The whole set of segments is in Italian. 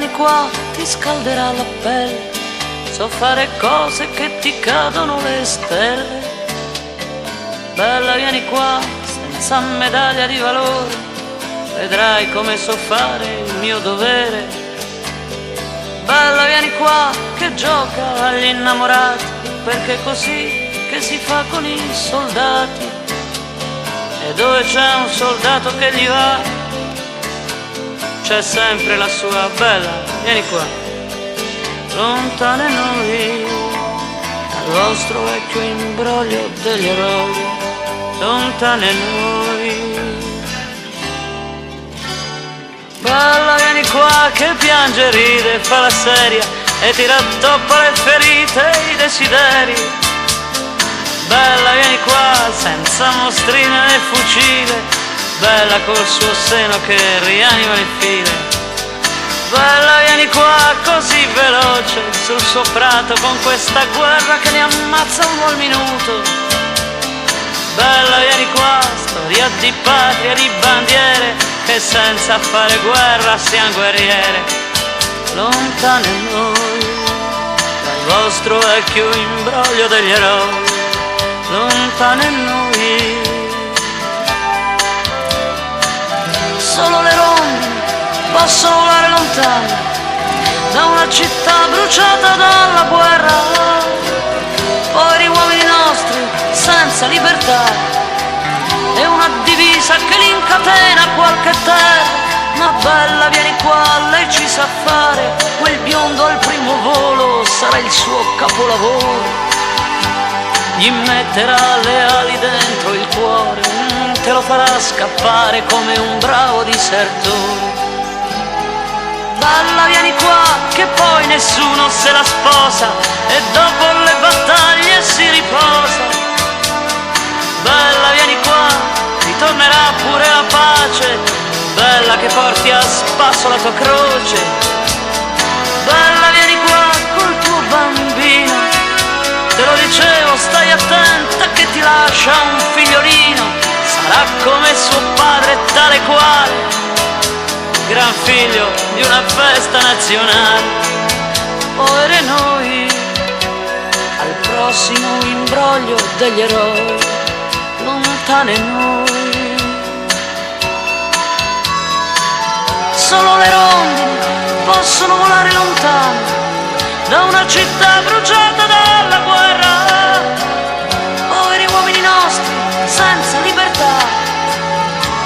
vieni qua, ti scalderà la pelle, so fare cose che ti cadono le stelle. Bella vieni qua, senza medaglia di valore, vedrai come so fare il mio dovere. Bella vieni qua, che gioca agli innamorati, perché è così che si fa con i soldati. E dove c'è un soldato che gli va, c'è sempre la sua bella, vieni qua. Lontane noi dal vostro vecchio imbroglio degli eroi, lontane noi. Bella vieni qua che piange e ride, fa la seria e ti rattoppa le ferite e i desideri. Bella vieni qua senza mostrina né fucile, bella col suo seno che rianima le file. Bella vieni qua così veloce sul suo prato, con questa guerra che ne ammazza uno al minuto. Bella vieni qua, storia di patria, di bandiere, che senza fare guerra siamo guerriere. Lontane noi dal vostro vecchio imbroglio degli eroi, lontane noi. Solo le rondini possono volare lontane da una città bruciata dalla guerra. Poveri uomini nostri senza libertà e una divisa che li incatena a qualche terra. Ma bella vieni qua, lei ci sa fare, quel biondo al primo volo sarà il suo capolavoro. Gli metterà le ali dentro il cuore, te lo farà scappare come un bravo disertore. Balla vieni qua che poi nessuno se la sposa e dopo le battaglie si riposa. Bella vieni qua, ritornerà pure la pace, bella che porti a spasso la tua croce. Bella vieni qua col tuo bambino, te lo dicevo stai attenta che ti lascia un figliolino, sarà come suo padre tale quale, gran figlio di una festa nazionale. Povere noi al prossimo imbroglio degli eroi, lontane noi. Solo le rondini possono volare lontano da una città bruciata dalla guerra. Poveri uomini nostri senza libertà,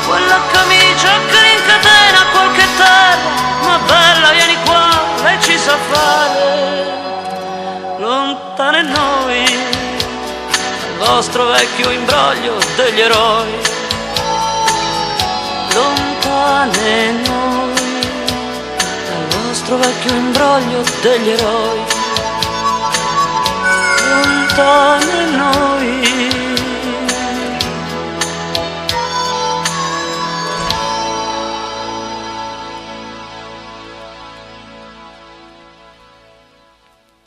quella camicia che li incatena a qualche terra. Ma bella vieni qua, lei ci sa fare, lontane noi dal vostro vecchio imbroglio degli eroi, lontane noi dal vostro vecchio imbroglio degli eroi, lontane